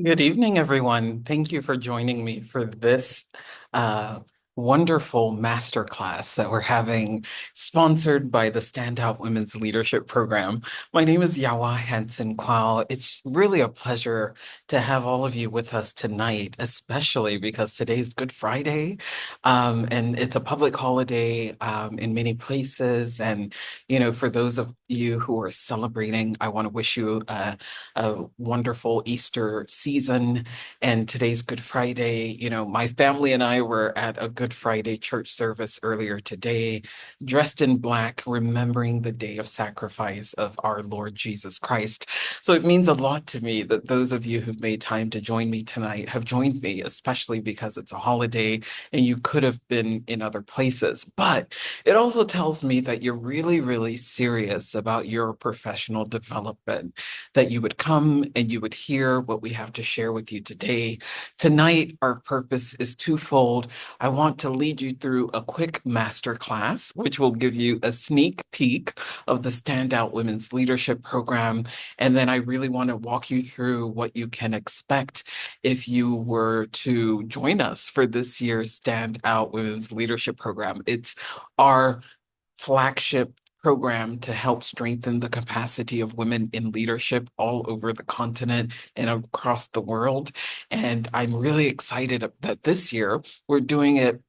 Good evening, everyone. Thank you for joining me for this uh, wonderful masterclass that we're having, sponsored by the StandOut Women's Leadership Program. My name is Yawa Hansen-Quao. It's really a pleasure to have all of you with us tonight, especially because today's Good Friday, and it's a public holiday in many places. And, for those of you who are celebrating, I want to wish you a wonderful Easter season. And today's Good Friday. My family and I were at a Good Friday church service earlier today, dressed in black, remembering the day of sacrifice of our Lord Jesus Christ. So it means a lot to me that those of you who've made time to join me tonight have joined me, especially because it's a holiday and you could have been in other places. But it also tells me that you're really, really serious about your professional development, that you would come and you would hear what we have to share with you today. Tonight, our purpose is twofold. I want to lead you through a quick master class, which will give you a sneak peek of the StandOut Women's Leadership Program. And then I really want to walk you through what you can expect if you were to join us for this year's StandOut Women's Leadership Program. It's our flagship program to help strengthen the capacity of women in leadership all over the continent and across the world. And I'm really excited that this year we're doing it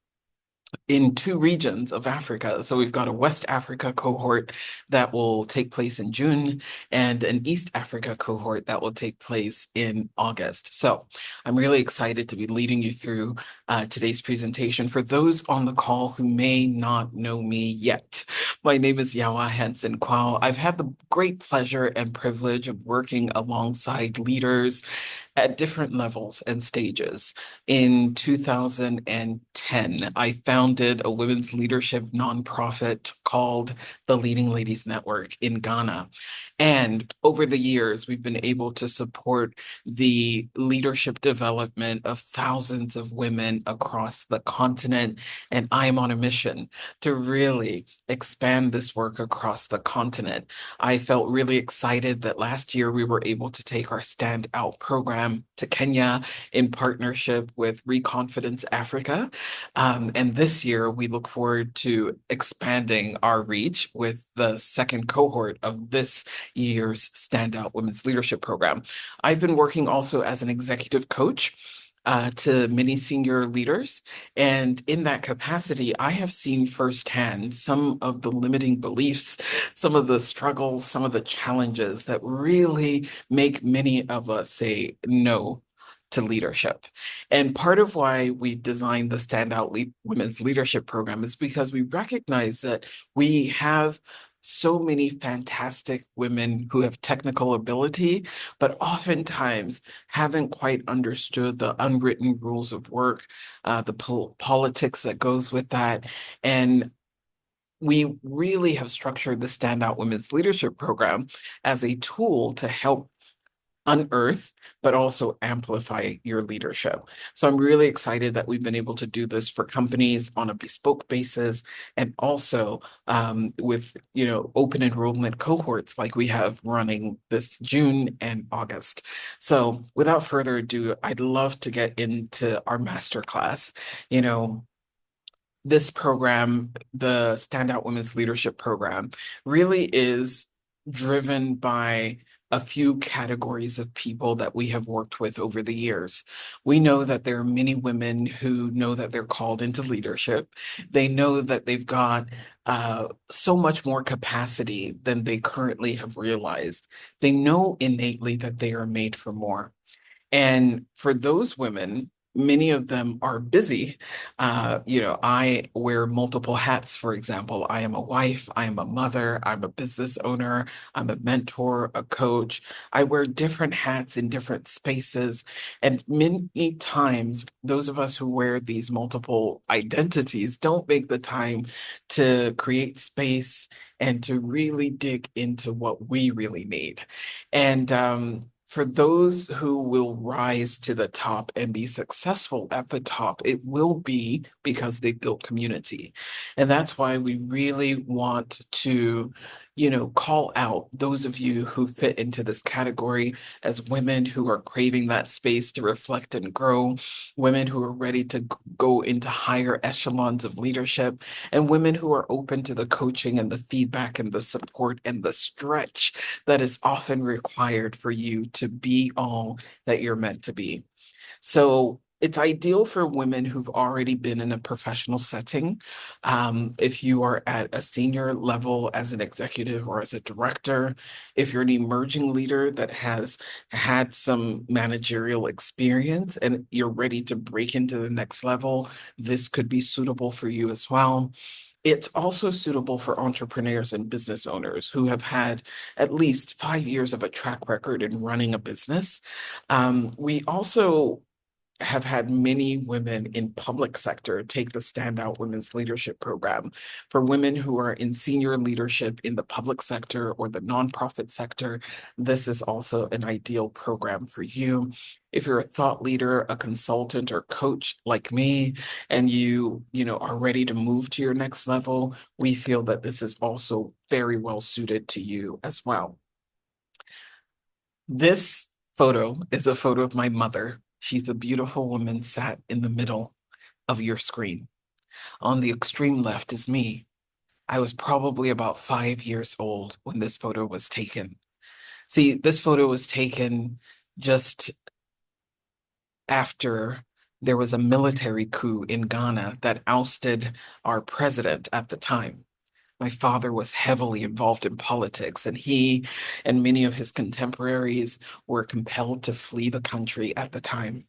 in two regions of Africa. So we've got a West Africa cohort that will take place in June and an East Africa cohort that will take place in August. So I'm really excited to be leading you through today's presentation. For those on the call who may not know me yet, my name is Yawa Hansen-Quao. I've had the great pleasure and privilege of working alongside leaders at different levels and stages. In 2010, I founded a women's leadership nonprofit called the Leading Ladies Network in Ghana. And over the years, we've been able to support the leadership development of thousands of women across the continent. And I am on a mission to really expand this work across the continent. I felt really excited that last year we were able to take our Stand Out program to Kenya in partnership with Reconfidence Africa. And this year we look forward to expanding our reach with the second cohort of this year's Standout Women's Leadership Program. I've been working also as an executive coach to many senior leaders. And in that capacity, I have seen firsthand some of the limiting beliefs, some of the struggles, some of the challenges that really make many of us say no to leadership. And part of why we designed the Women's Leadership Program is because we recognize that we have so many fantastic women who have technical ability, but oftentimes haven't quite understood the unwritten rules of work, the politics that goes with that. And we really have structured the Standout Women's Leadership Program as a tool to help unearth, but also amplify your leadership. So I'm really excited that we've been able to do this for companies on a bespoke basis and also with, open enrollment cohorts like we have running this June and August. So without further ado, I'd love to get into our masterclass. You know, this program, the Standout Women's Leadership Program, really is driven by a few categories of people that we have worked with over the years. We know that there are many women who know that they're called into leadership. They know that they've got so much more capacity than they currently have realized. They know innately that they are made for more. And for those women, many of them are busy. I wear multiple hats, for example. I am a wife, I am a mother, I'm a business owner, I'm a mentor, a coach. I wear different hats in different spaces. And many times, those of us who wear these multiple identities don't make the time to create space and to really dig into what we really need. And for those who will rise to the top and be successful at the top, it will be because they built community. And that's why we really want to, call out those of you who fit into this category as women who are craving that space to reflect and grow, women who are ready to go into higher echelons of leadership, and women who are open to the coaching and the feedback and the support and the stretch that is often required for you to be all that you're meant to be. So it's ideal for women who've already been in a professional setting. If you are at a senior level as an executive or as a director, if you're an emerging leader that has had some managerial experience and you're ready to break into the next level, this could be suitable for you as well. It's also suitable for entrepreneurs and business owners who have had at least 5 years of a track record in running a business. We also have had many women in public sector take the StandOut Women's Leadership Program. For women who are in senior leadership in the public sector or the nonprofit sector, this is also an ideal program for you. If you're a thought leader, a consultant, or coach like me, and you are ready to move to your next level, we feel that this is also very well suited to you as well. This photo is a photo of my mother. She's a beautiful woman sat in the middle of your screen. On the extreme left is me. I was probably about 5 years old when this photo was taken. See, this photo was taken just after there was a military coup in Ghana that ousted our president at the time. My father was heavily involved in politics, and he and many of his contemporaries were compelled to flee the country at the time.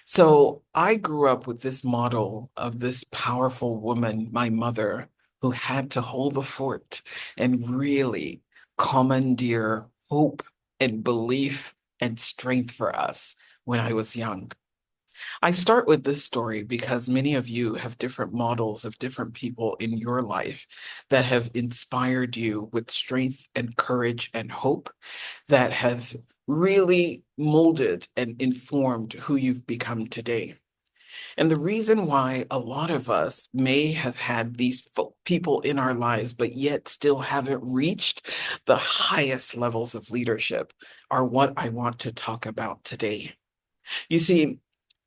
So I grew up with this model of this powerful woman, my mother, who had to hold the fort and really commandeer hope and belief and strength for us when I was young. I start with this story because many of you have different models of different people in your life that have inspired you with strength and courage and hope that have really molded and informed who you've become today. And the reason why a lot of us may have had these people in our lives, but yet still haven't reached the highest levels of leadership are what I want to talk about today. You see,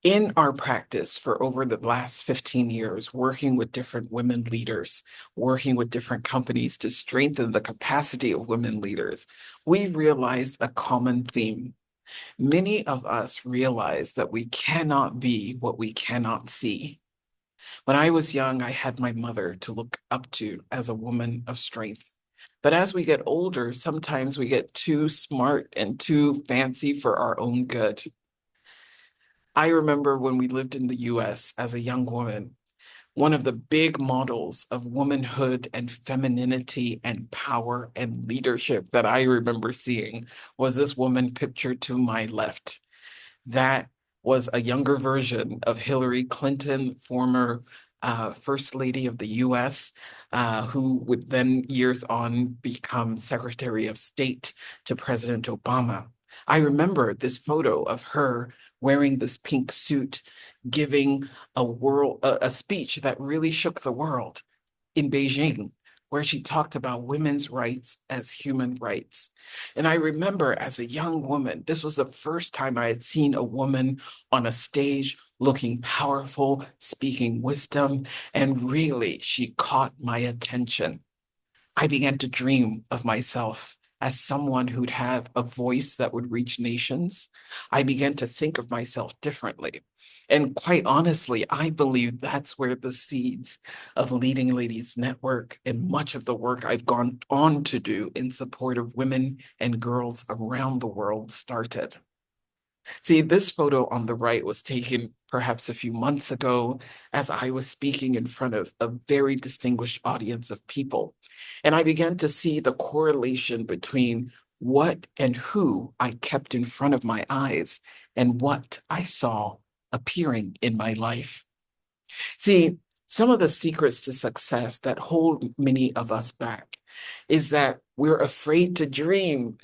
in our practice for over the last 15 years, working with different women leaders, working with different companies to strengthen the capacity of women leaders, we realized a common theme. Many of us realize that we cannot be what we cannot see. When I was young, I had my mother to look up to as a woman of strength. But as we get older, sometimes we get too smart and too fancy for our own good. I remember when we lived in the US as a young woman, one of the big models of womanhood and femininity and power and leadership that I remember seeing was this woman pictured to my left. That was a younger version of Hillary Clinton, former First Lady of the US, who would then years on become Secretary of State to President Obama. I remember this photo of her wearing this pink suit, giving a speech that really shook the world in Beijing, where she talked about women's rights as human rights. And I remember as a young woman, this was the first time I had seen a woman on a stage looking powerful, speaking wisdom, and really she caught my attention. I began to dream of myself as someone who'd have a voice that would reach nations. I began to think of myself differently. And quite honestly, I believe that's where the seeds of Leading Ladies Network and much of the work I've gone on to do in support of women and girls around the world started. See, this photo on the right was taken perhaps a few months ago as I was speaking in front of a very distinguished audience of people. And I began to see the correlation between what and who I kept in front of my eyes and what I saw appearing in my life. See, some of the secrets to success that hold many of us back is that we're afraid to dream.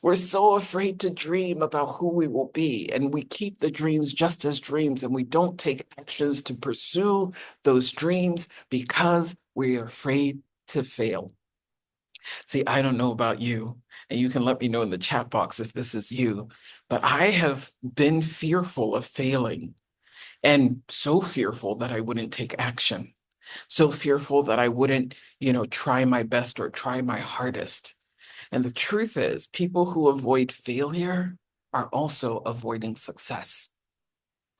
We're so afraid to dream about who we will be, and we keep the dreams just as dreams, and we don't take actions to pursue those dreams because we're afraid to fail. See, I don't know about you, and you can let me know in the chat box if this is you, but I have been fearful of failing and so fearful that I wouldn't take action, so fearful that I wouldn't, try my best or try my hardest. And the truth is, people who avoid failure are also avoiding success.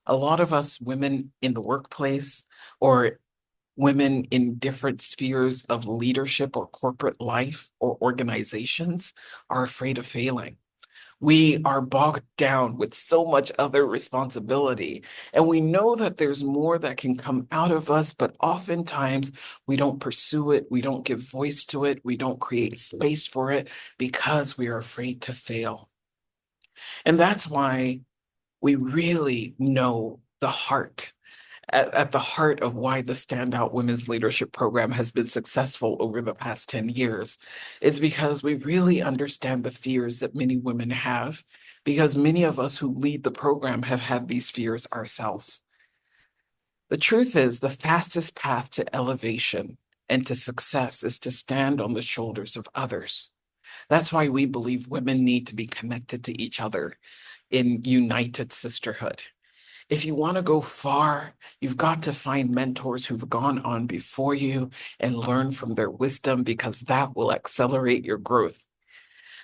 A lot of us women in the workplace or women in different spheres of leadership or corporate life or organizations are afraid of failing. We are bogged down with so much other responsibility, and we know that there's more that can come out of us, but oftentimes we don't pursue it, we don't give voice to it, we don't create space for it because we are afraid to fail. And that's why we really know the heart at the heart of why the Standout Women's Leadership Program has been successful over the past 10 years. It's because we really understand the fears that many women have, because many of us who lead the program have had these fears ourselves. The truth is, the fastest path to elevation and to success is to stand on the shoulders of others. That's why we believe women need to be connected to each other in united sisterhood. If you want to go far, you've got to find mentors who've gone on before you and learn from their wisdom because that will accelerate your growth.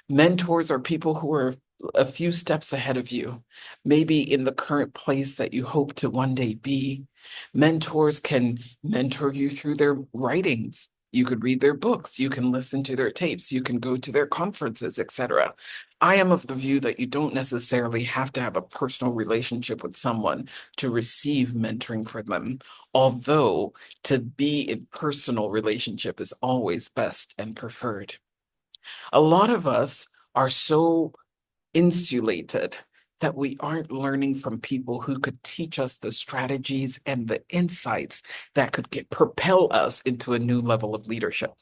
Mentors are people who are a few steps ahead of you, maybe in the current place that you hope to one day be. Mentors can mentor you through their writings. You could read their books, you can listen to their tapes, you can go to their conferences, etc. I am of the view that you don't necessarily have to have a personal relationship with someone to receive mentoring from them, although to be in personal relationship is always best and preferred. A lot of us are so insulated that we aren't learning from people who could teach us the strategies and the insights that could propel us into a new level of leadership.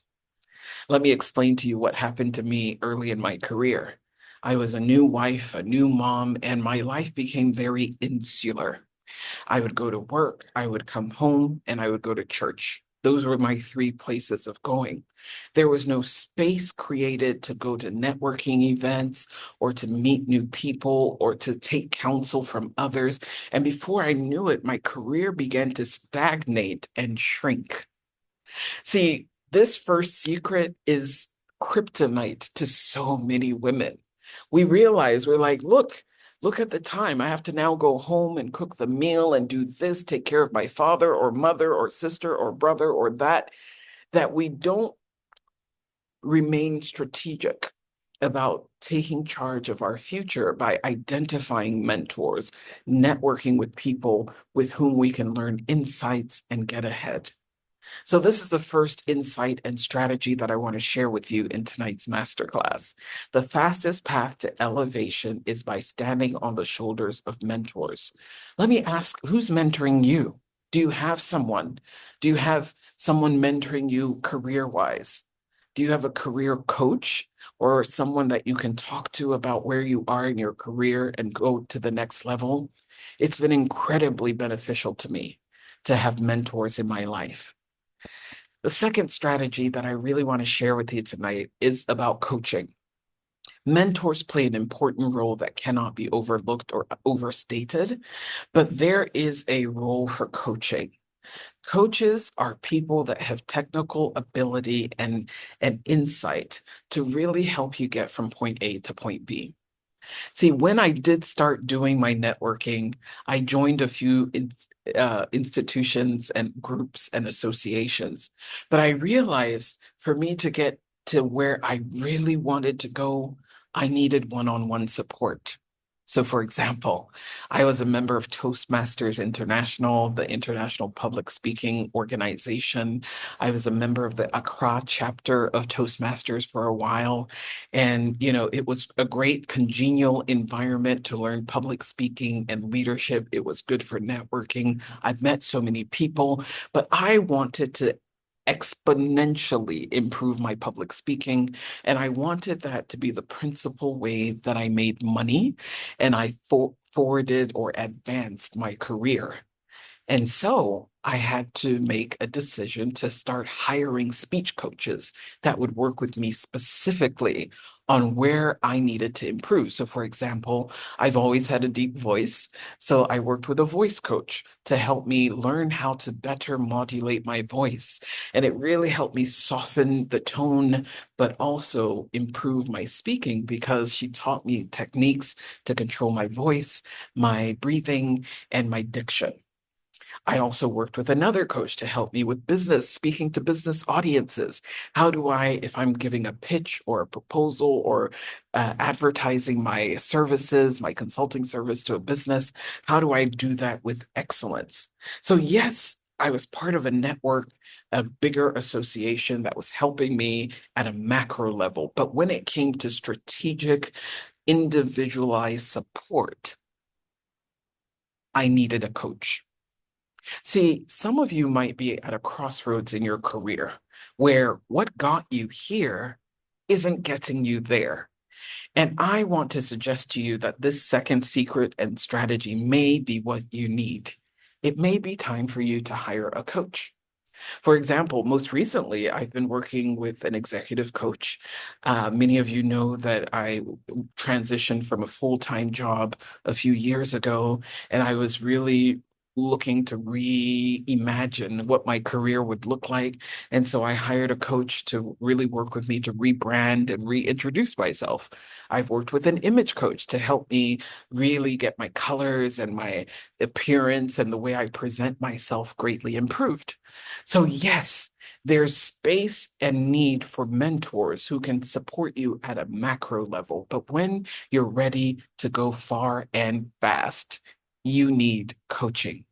Let me explain to you what happened to me early in my career. I was a new wife, a new mom, and my life became very insular. I would go to work, I would come home, and I would go to church. Those were my three places of going. There was no space created to go to networking events or to meet new people or to take counsel from others. And before I knew it, my career began to stagnate and shrink. See, this first secret is kryptonite to so many women. We realize we're like, look at the time. I have to now go home and cook the meal and do this, take care of my father or mother or sister or brother or that we don't remain strategic about taking charge of our future by identifying mentors, networking with people with whom we can learn insights and get ahead. So this is the first insight and strategy that I want to share with you in tonight's masterclass. The fastest path to elevation is by standing on the shoulders of mentors. Let me ask, who's mentoring you? Do you have someone? Do you have someone mentoring you career-wise? Do you have a career coach or someone that you can talk to about where you are in your career and go to the next level? It's been incredibly beneficial to me to have mentors in my life. The second strategy that I really want to share with you tonight is about coaching. Mentors play an important role that cannot be overlooked or overstated, but there is a role for coaching. Coaches are people that have technical ability and insight to really help you get from point A to point B. See, when I did start doing my networking, I joined a few institutions and groups and associations. But I realized for me to get to where I really wanted to go, I needed one-on-one support. So, for example, I was a member of Toastmasters International, the international public speaking organization. I was a member of the Accra chapter of Toastmasters for a while. And, it was a great congenial environment to learn public speaking and leadership. It was good for networking. I've met so many people, but I wanted to exponentially improve my public speaking. And I wanted that to be the principal way that I made money and I forwarded or advanced my career. And so I had to make a decision to start hiring speech coaches that would work with me specifically on where I needed to improve. So, for example, I've always had a deep voice. So I worked with a voice coach to help me learn how to better modulate my voice. And it really helped me soften the tone, but also improve my speaking because she taught me techniques to control my voice, my breathing, and my diction. I also worked with another coach to help me with business, speaking to business audiences. How do I, if I'm giving a pitch or a proposal or advertising my services, my consulting service to a business, how do I do that with excellence? So, yes, I was part of a network, a bigger association that was helping me at a macro level. But when it came to strategic, individualized support, I needed a coach. See, some of you might be at a crossroads in your career where what got you here isn't getting you there. And I want to suggest to you that this second secret and strategy may be what you need. It may be time for you to hire a coach. For example, most recently, I've been working with an executive coach. Many of you know that I transitioned from a full-time job a few years ago, and I was really looking to reimagine what my career would look like. And so I hired a coach to really work with me to rebrand and reintroduce myself. I've worked with an image coach to help me really get my colors and my appearance and the way I present myself greatly improved. So, yes, there's space and need for mentors who can support you at a macro level. But when you're ready to go far and fast, you need coaching.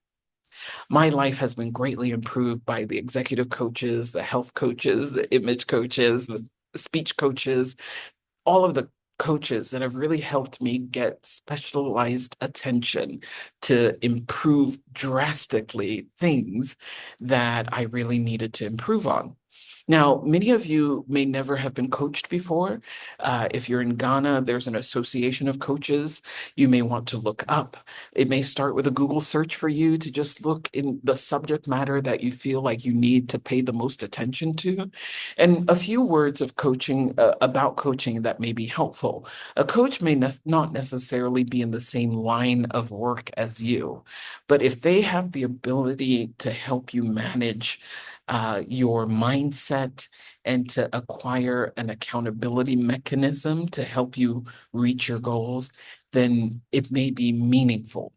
My life has been greatly improved by the executive coaches, the health coaches, the image coaches, the speech coaches, all of the coaches that have really helped me get specialized attention to improve drastically things that I really needed to improve on. Now, many of you may never have been coached before. If you're in Ghana, there's an association of coaches you may want to look up. It may start with a Google search for you to just look in the subject matter that you feel like you need to pay the most attention to. And a few words of coaching, about coaching that may be helpful. A coach may not necessarily be in the same line of work as you, but if they have the ability to help you manage your mindset and to acquire an accountability mechanism to help you reach your goals, then it may be meaningful.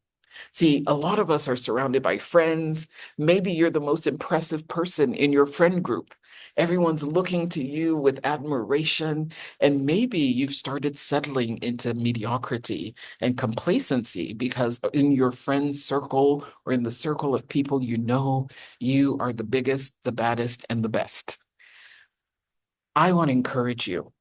See, a lot of us are surrounded by friends. Maybe you're the most impressive person in your friend group. Everyone's looking to you with admiration, and maybe you've started settling into mediocrity and complacency because in your friend circle or in the circle of people you know, you are the biggest, the baddest, and the best. I want to encourage you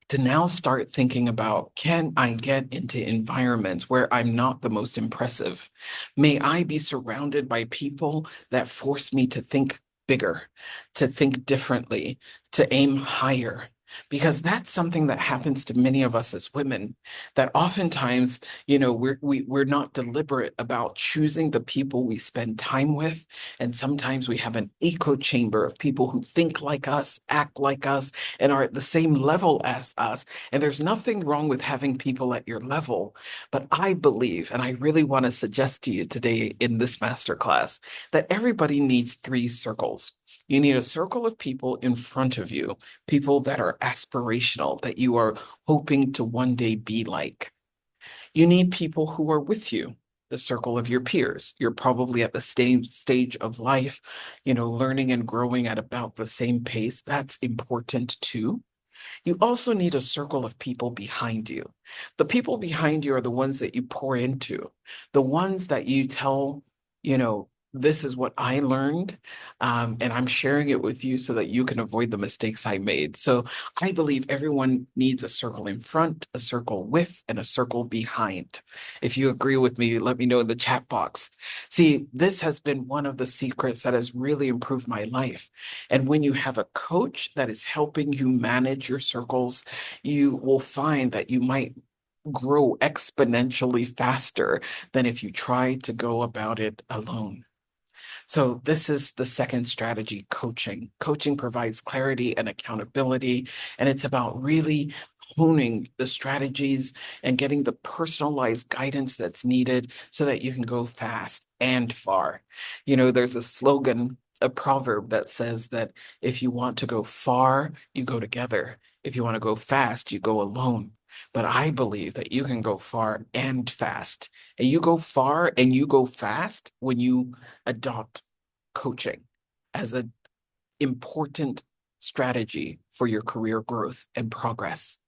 to now start thinking about, can I get into environments where I'm not the most impressive? May I be surrounded by people that force me to think bigger, to think differently, to aim higher? Because that's something that happens to many of us as women, that oftentimes, we're not deliberate about choosing the people we spend time with. And sometimes we have an echo chamber of people who think like us, act like us, and are at the same level as us. And there's nothing wrong with having people at your level. But I believe, and I really want to suggest to you today in this masterclass, that everybody needs three circles. You need a circle of people in front of you, people that are aspirational, that you are hoping to one day be like. You need people who are with you, the circle of your peers. You're probably at the same stage of life, learning and growing at about the same pace. That's important too. You also need a circle of people behind you. The people behind you are the ones that you pour into, the ones that you tell, this is what I learned, and I'm sharing it with you so that you can avoid the mistakes I made. So I believe everyone needs a circle in front, a circle with, and a circle behind. If you agree with me, let me know in the chat box. See, this has been one of the secrets that has really improved my life. And when you have a coach that is helping you manage your circles, you will find that you might grow exponentially faster than if you try to go about it alone. So this is the second strategy, coaching. Coaching provides clarity and accountability, and it's about really honing the strategies and getting the personalized guidance that's needed so that you can go fast and far. There's a slogan, a proverb that says that if you want to go far, you go together. If you want to go fast, you go alone. But I believe that you can go far and fast. And you go far and you go fast when you adopt coaching as an important strategy for your career growth and progress.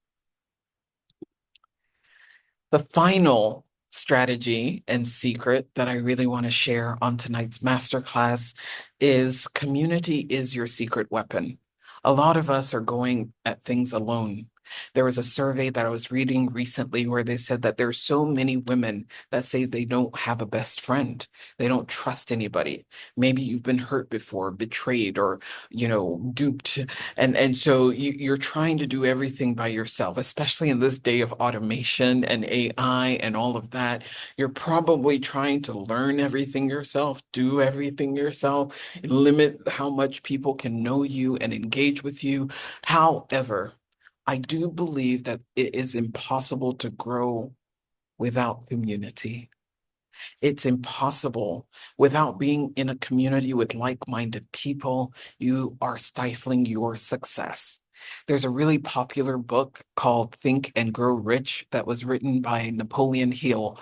The final strategy and secret that I really want to share on tonight's masterclass is community is your secret weapon. A lot of us are going at things alone. There was a survey that I was reading recently where they said that there's so many women that say they don't have a best friend. They don't trust anybody. Maybe you've been hurt before, betrayed, or, duped. And so you're trying to do everything by yourself, especially in this day of automation and AI and all of that. You're probably trying to learn everything yourself, do everything yourself, limit how much people can know you and engage with you. However, I do believe that it is impossible to grow without community. It's impossible without being in a community with like-minded people. You are stifling your success. There's a really popular book called Think and Grow Rich that was written by Napoleon Hill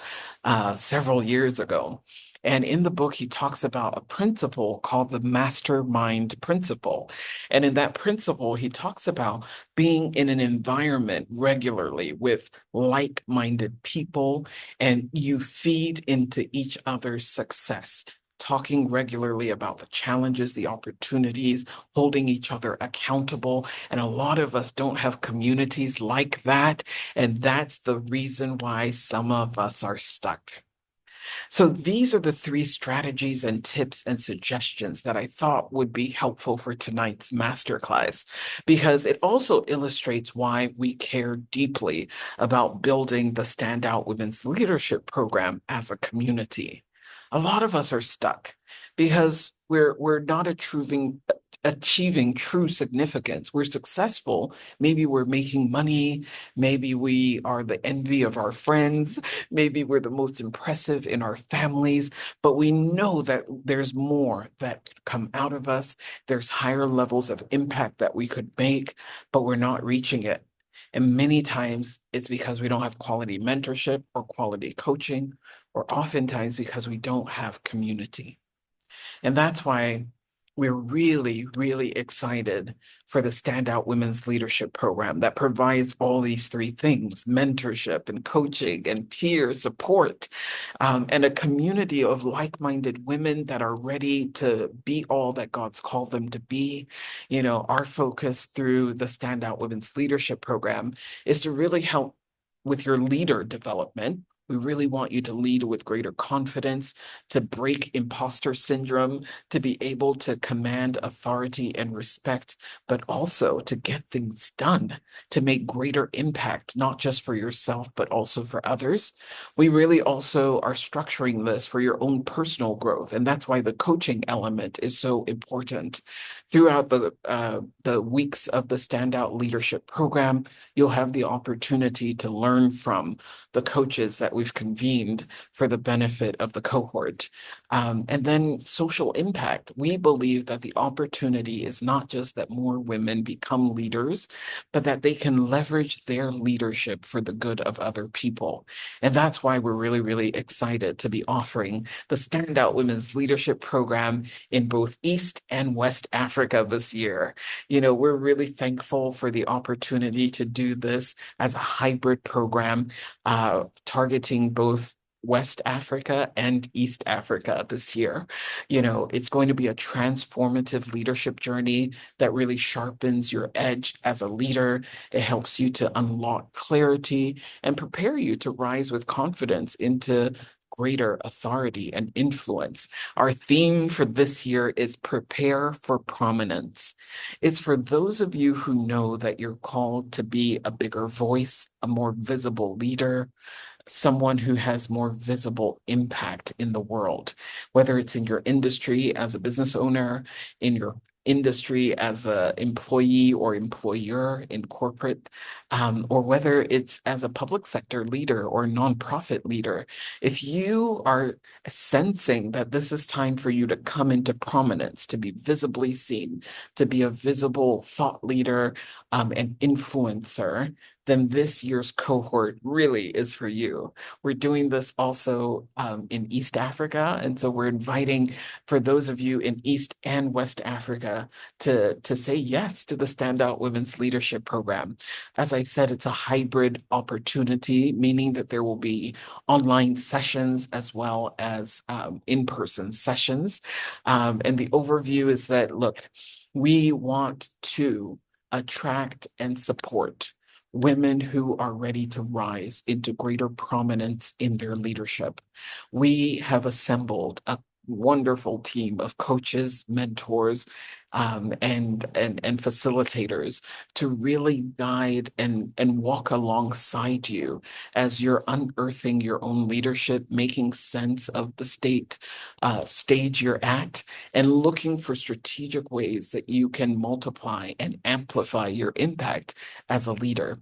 several years ago. And in the book, he talks about a principle called the mastermind principle. And in that principle, he talks about being in an environment regularly with like-minded people, and you feed into each other's success, talking regularly about the challenges, the opportunities, holding each other accountable. And a lot of us don't have communities like that. And that's the reason why some of us are stuck. So these are the three strategies and tips and suggestions that I thought would be helpful for tonight's masterclass, because it also illustrates why we care deeply about building the StandOut Women's Leadership Program as a community. A lot of us are stuck because we're not achieving true significance. We're successful. Maybe we're making money. Maybe we are the envy of our friends. Maybe we're the most impressive in our families, but we know that there's more that could come out of us. There's higher levels of impact that we could make, but we're not reaching it. And many times it's because we don't have quality mentorship or quality coaching, or oftentimes because we don't have community. And that's why we're really, really excited for the StandOut Women's Leadership Program that provides all these three things: mentorship and coaching and peer support, and a community of like-minded women that are ready to be all that God's called them to be. Our focus through the StandOut Women's Leadership Program is to really help with your leader development. We really want you to lead with greater confidence, to break imposter syndrome, to be able to command authority and respect, but also to get things done, to make greater impact, not just for yourself, but also for others. We really also are structuring this for your own personal growth. And that's why the coaching element is so important. Throughout the weeks of the StandOut Leadership Program, you'll have the opportunity to learn from the coaches that we've convened for the benefit of the cohort. And then social impact. We believe that the opportunity is not just that more women become leaders, but that they can leverage their leadership for the good of other people. And that's why we're really, really excited to be offering the StandOut Women's Leadership Program in both East and West Africa this year. We're really thankful for the opportunity to do this as a hybrid program, targeting both West Africa and East Africa this year. It's going to be a transformative leadership journey that really sharpens your edge as a leader. It helps you to unlock clarity and prepare you to rise with confidence into greater authority and influence. Our theme for this year is prepare for prominence. It's for those of you who know that you're called to be a bigger voice, a more visible leader, someone who has more visible impact in the world, whether it's in your industry as a business owner, in your industry as an employee or employer in corporate, or whether it's as a public sector leader or nonprofit leader. If you are sensing that this is time for you to come into prominence, to be visibly seen, to be a visible thought leader, and influencer, then this year's cohort really is for you. We're doing this also in East Africa. And so we're inviting for those of you in East and West Africa to say yes to the StandOut Women's Leadership Program. As I said, it's a hybrid opportunity, meaning that there will be online sessions as well as in-person sessions. And the overview is that, look, we want to attract and support women who are ready to rise into greater prominence in their leadership. We have assembled a wonderful team of coaches, mentors, and facilitators to really guide and walk alongside you as you're unearthing your own leadership, making sense of the stage you're at, and looking for strategic ways that you can multiply and amplify your impact as a leader.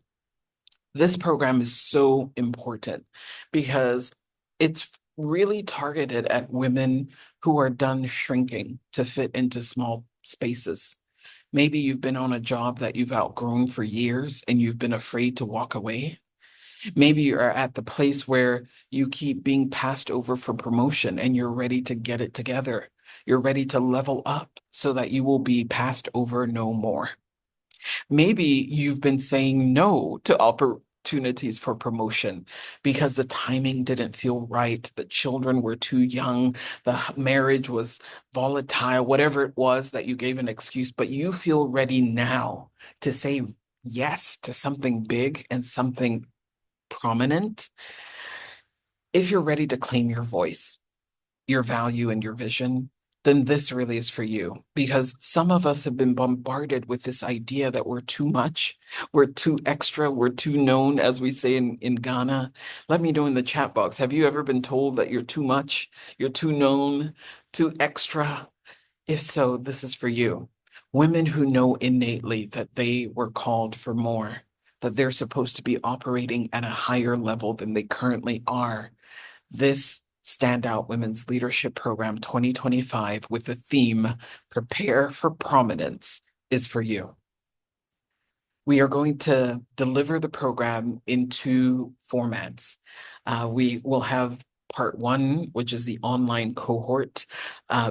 This program is so important because it's really targeted at women who are done shrinking to fit into small spaces. Maybe you've been on a job that you've outgrown for years and you've been afraid to walk away. Maybe you're at the place where you keep being passed over for promotion and you're ready to get it together. You're ready to level up so that you will be passed over no more. Maybe you've been saying no to opportunities for promotion because the timing didn't feel right, the children were too young, the marriage was volatile, whatever it was that you gave an excuse, but you feel ready now to say yes to something big and something prominent. If you're ready to claim your voice, your value, and your vision, then this really is for you. Because some of us have been bombarded with this idea that we're too much, we're too extra, we're too known, as we say in Ghana. Let me know in the chat box. Have you ever been told that you're too much, you're too known, too extra? If so, this is for you. Women who know innately that they were called for more, that they're supposed to be operating at a higher level than they currently are. This StandOut Women's Leadership Program 2025 with the theme Prepare for Prominence is for you. We are going to deliver the program in two formats. We will have part one, which is the online cohort,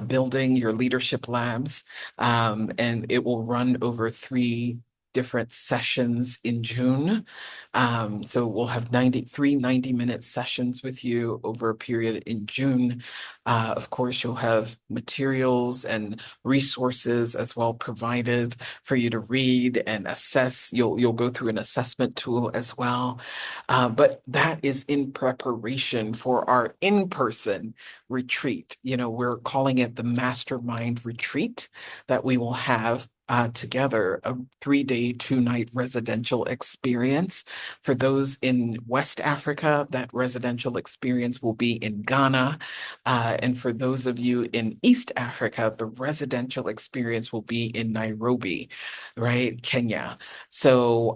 building your leadership labs, and it will run over 3 different sessions in June. So we'll have 90-minute sessions with you over a period in June. Of course, you'll have materials and resources as well provided for you to read and assess. You'll go through an assessment tool as well. But that is in preparation for our in-person retreat. You know, we're calling it the Mastermind Retreat that we will have together, a 3-day, 2-night residential experience. For those in West Africa, that residential experience will be in Ghana. And for those of you in East Africa, the residential experience will be in Nairobi, right? Kenya. So,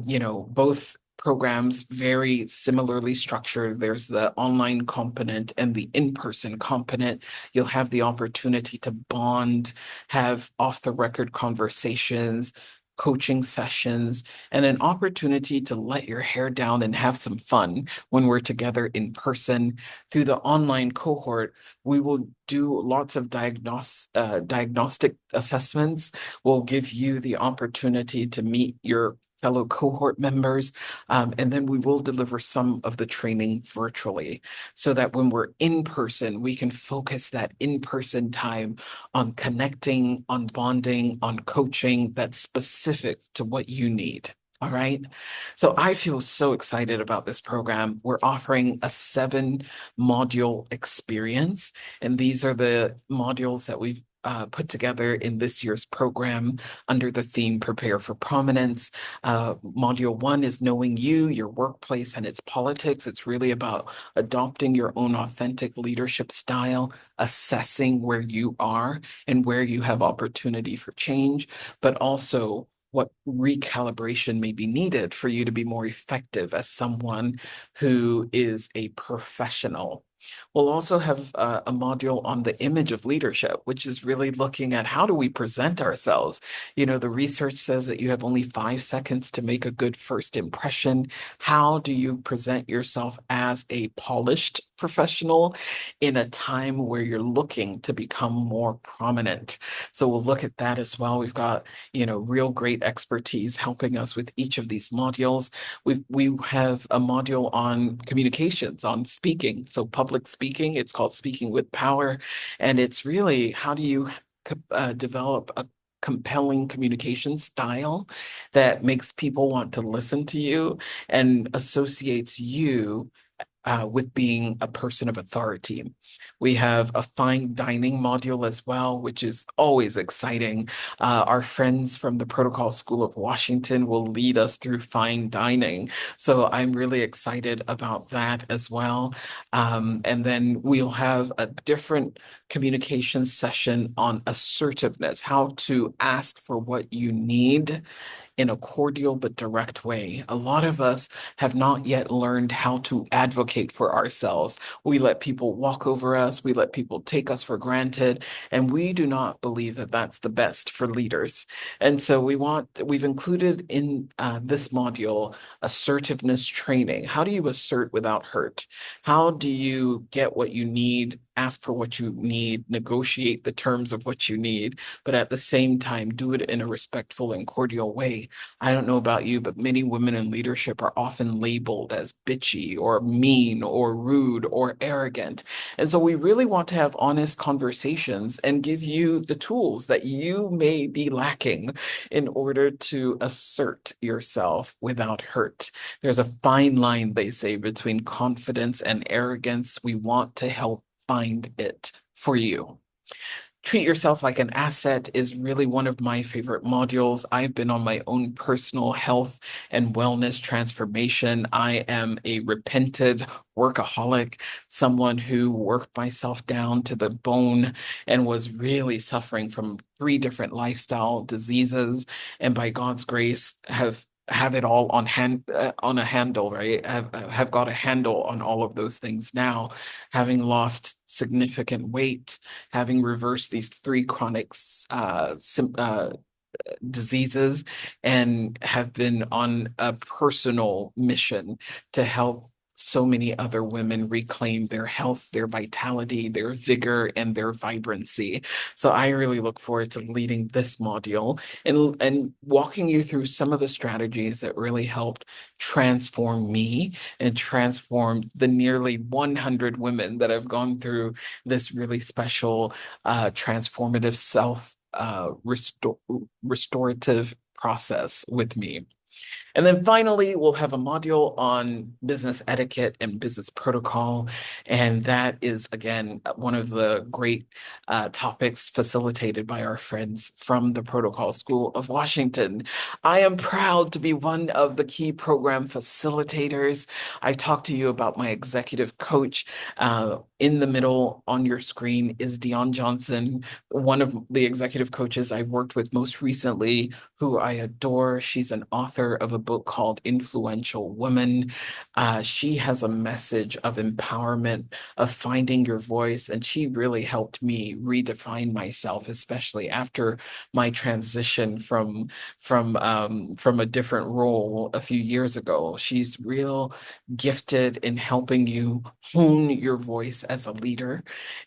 you know, both programs very similarly structured. There's the online component and the in-person component. You'll have the opportunity to bond, have off-the-record conversations, coaching sessions, and an opportunity to let your hair down and have some fun when we're together in person. Through the online cohort, we will do lots of diagnostic assessments. We'll give you the opportunity to meet your fellow cohort members, and then we will deliver some of the training virtually so that when we're in person, we can focus that in-person time on connecting, on bonding, on coaching that's specific to what you need. All right. So I feel so excited about this program. We're offering a 7-module experience, and these are the modules that we've put together in this year's program under the theme Prepare for Prominence. Module one is knowing you, your workplace, and its politics. It's really about adopting your own authentic leadership style, assessing where you are and where you have opportunity for change, but also what recalibration may be needed for you to be more effective as someone who is a professional. We'll also have a module on the image of leadership, which is really looking at how do we present ourselves. You know, the research says that you have only 5 seconds to make a good first impression. How do you present yourself as a polished professional in a time where you're looking to become more prominent? So we'll look at that as well. We've got, real great expertise helping us with each of these modules. We have a module on communications, on speaking. So public speaking, it's called Speaking with Power. And it's really how do you develop a compelling communication style that makes people want to listen to you and associates you with being a person of authority. We have a fine dining module as well, which is always exciting. Our friends from the Protocol School of Washington will lead us through fine dining. So I'm really excited about that as well. And then we'll have a different communication session on assertiveness, how to ask for what you need in a cordial but direct way. A lot of us have not yet learned how to advocate for ourselves. We let people walk over us, we let people take us for granted, and we do not believe that that's the best for leaders. And so we've included in this module assertiveness training. How do you assert without hurt? How do you get what you need, ask for what you need, negotiate the terms of what you need, but at the same time, do it in a respectful and cordial way? I don't know about you, but many women in leadership are often labeled as bitchy or mean or rude or arrogant. And so we really want to have honest conversations and give you the tools that you may be lacking in order to assert yourself without hurt. There's a fine line, they say, between confidence and arrogance. We want to help find it for you. Treat yourself like an asset is really one of my favorite modules. I've been on my own personal health and wellness transformation. I am a repented workaholic, someone who worked myself down to the bone and was really suffering from 3 different lifestyle diseases. And by God's grace, have it all on a handle, right? Have got a handle on all of those things now, having lost significant weight, having reversed these 3 chronic diseases, and have been on a personal mission to help so many other women reclaim their health, their vitality, their vigor, and their vibrancy. So I really look forward to leading this module and walking you through some of the strategies that really helped transform me and transform the nearly 100 women that have gone through this really special transformative restorative process with me. And then finally, we'll have a module on business etiquette and business protocol. And that is, again, one of the great topics facilitated by our friends from the Protocol School of Washington. I am proud to be one of the key program facilitators. I talked to you about my executive coach. In the middle on your screen is Dion Johnson, one of the executive coaches I've worked with most recently, who I adore. She's an author of a book called Influential Woman. She has a message of empowerment, of finding your voice, and she really helped me redefine myself, especially after my transition from a different role a few years ago. She's real gifted in helping you hone your voice as a leader,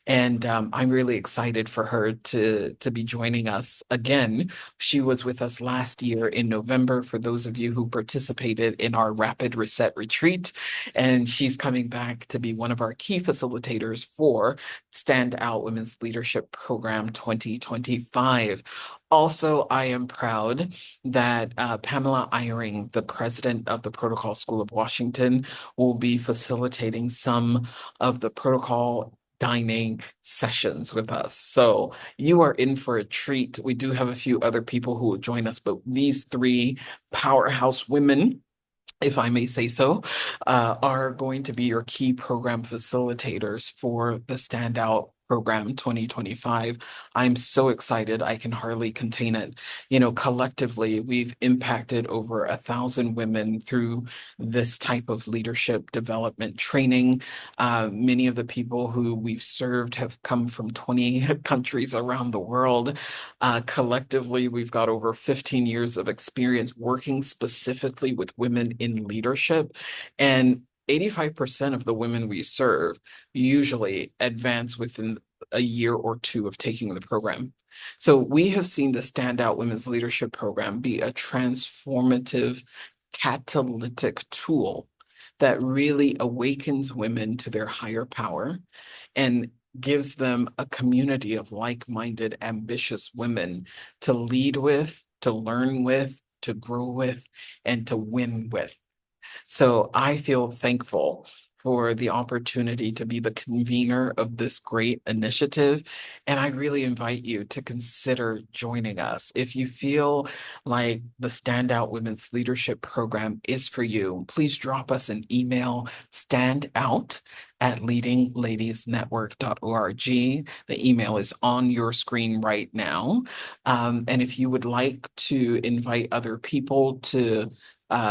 and I'm really excited for her to be joining us again. She was with us last year in November, for those of you who participated in our Rapid Reset retreat. And she's coming back to be one of our key facilitators for StandOut Women's Leadership Program 2025. Also, I am proud that Pamela Eyring, the president of the Protocol School of Washington, will be facilitating some of the protocol dining sessions with us. So you are in for a treat. We do have a few other people who will join us, but these three powerhouse women, if I may say so, are going to be your key program facilitators for the StandOut program 2025. I'm so excited. I can hardly contain it. You know, collectively, we've impacted over 1,000 women through this type of leadership development training. Many of the people who we've served have come from 20 countries around the world. Collectively, we've got over 15 years of experience working specifically with women in leadership. And 85% of the women we serve usually advance within a year or two of taking the program. So we have seen the Standout Women's Leadership Program be a transformative catalytic tool that really awakens women to their higher power and gives them a community of like-minded, ambitious women to lead with, to learn with, to grow with, and to win with. So I feel thankful for the opportunity to be the convener of this great initiative. And I really invite you to consider joining us. If you feel like the Standout Women's Leadership Program is for you, please drop us an email, standout @leadingladiesnetwork.org. The email is on your screen right now. And if you would like to invite other people to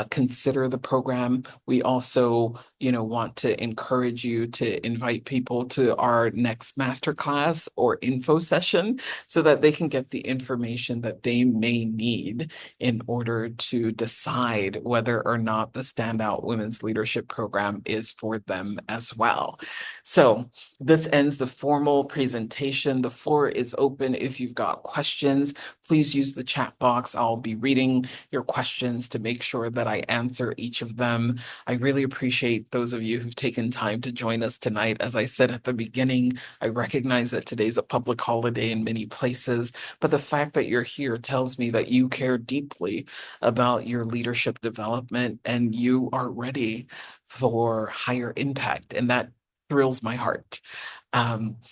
consider the program. We also, want to encourage you to invite people to our next masterclass or info session so that they can get the information that they may need in order to decide whether or not the Standout Women's Leadership Program is for them as well. So this ends the formal presentation. The floor is open. If you've got questions, please use the chat box. I'll be reading your questions to make sure that I answer each of them. I really appreciate those of you who've taken time to join us tonight. As I said at the beginning, I recognize that today's a public holiday in many places, but the fact that you're here tells me that you care deeply about your leadership development and you are ready for higher impact. And that thrills my heart.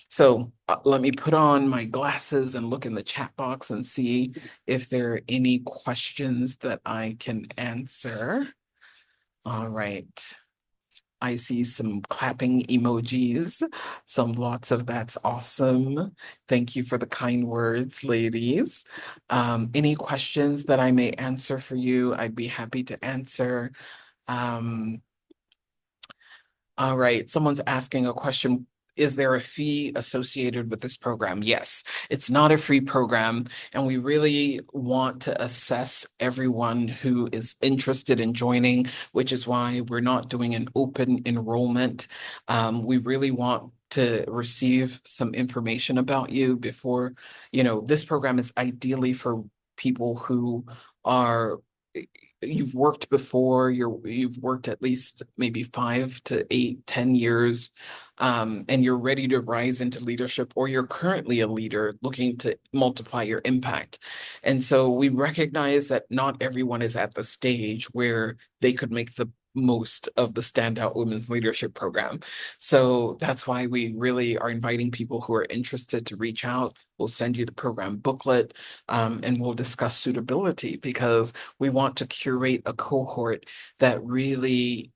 So let me put on my glasses and look in the chat box and see if there are any questions that I can answer. All right. I see some clapping emojis, some lots of that's awesome. Thank you for the kind words, ladies. Any questions that I may answer for you, I'd be happy to answer. Um, all right, someone's asking a question. Is there a fee associated with this program? Yes, it's not a free program, and we really want to assess everyone who is interested in joining, which is why we're not doing an open enrollment. We really want to receive some information about you before, this program is ideally for people who are you've worked before, you've worked at least maybe 5 to 8, 10 years, and you're ready to rise into leadership, or you're currently a leader looking to multiply your impact. And so we recognize that not everyone is at the stage where they could make the most of the Standout Women's Leadership Program. So that's why we really are inviting people who are interested to reach out. We'll send you the program booklet, and we'll discuss suitability because we want to curate a cohort that really,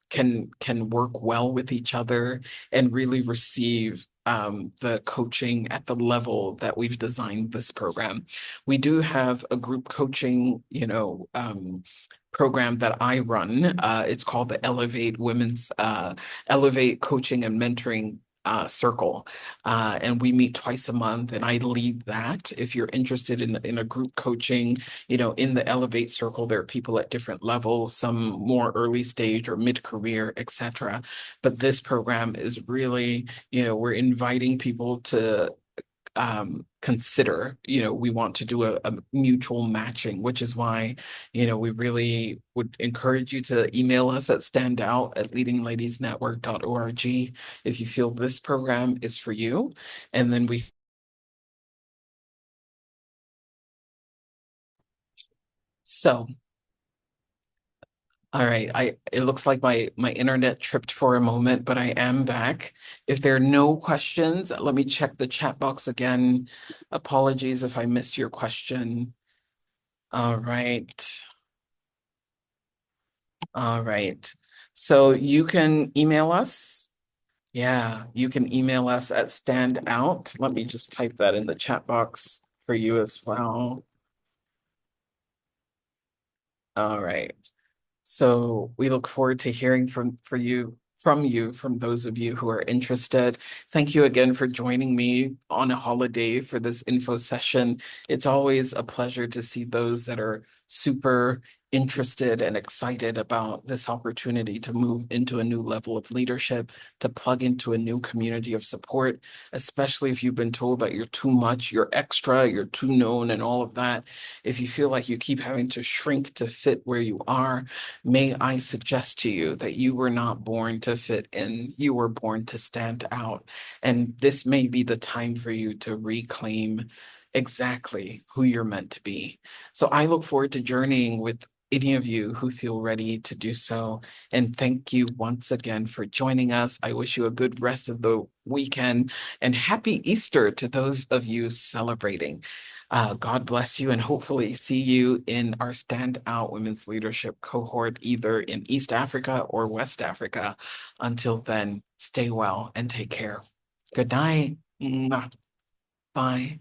can work well with each other and really receive the coaching at the level that we've designed this program. We do have a group coaching, program that I run. It's called the Elevate Coaching and Mentoring circle. And we meet twice a month and I lead that. If you're interested in a group coaching, in the Elevate circle, there are people at different levels, some more early stage or mid-career, etc. But this program is really, we're inviting people to consider, we want to do a mutual matching, which is why, we really would encourage you to email us at standout@leadingladiesnetwork.org if you feel this program is for you. And then so All right. It looks like my internet tripped for a moment, but I am back. If there are no questions, let me check the chat box again. Apologies if I missed your question. All right. All right. So you can email us. Yeah, you can email us at StandOut. Let me just type that in the chat box for you as well. All right. So we look forward to hearing from those of you who are interested. Thank you again for joining me on a holiday for this info session. It's always a pleasure to see those that are super interested and excited about this opportunity to move into a new level of leadership, to plug into a new community of support, especially if you've been told that you're too much, you're extra, you're too known, and all of that. If you feel like you keep having to shrink to fit where you are, may I suggest to you that you were not born to fit in, you were born to stand out. And this may be the time for you to reclaim exactly who you're meant to be. So I look forward to journeying with any of you who feel ready to do so. And thank you once again for joining us. I wish you a good rest of the weekend and happy Easter to those of you celebrating. God bless you and hopefully see you in our Standout Women's Leadership cohort, either in East Africa or West Africa. Until then, stay well and take care. Good night. Mwah. Bye.